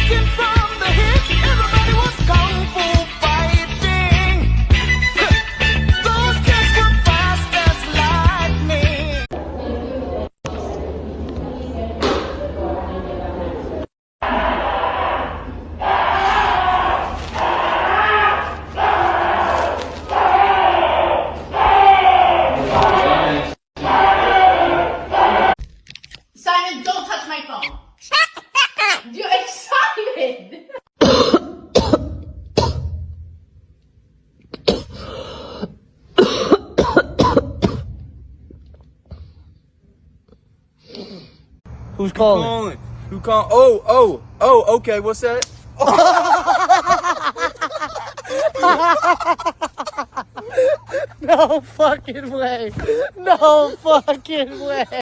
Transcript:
kicking from the hip. Everybody was kung fu fighting. Those kids were fast as lightning. Simon, don't touch my phone. You're excited. Who's calling? Who called? Oh, okay, what's that? No fucking way. No fucking way.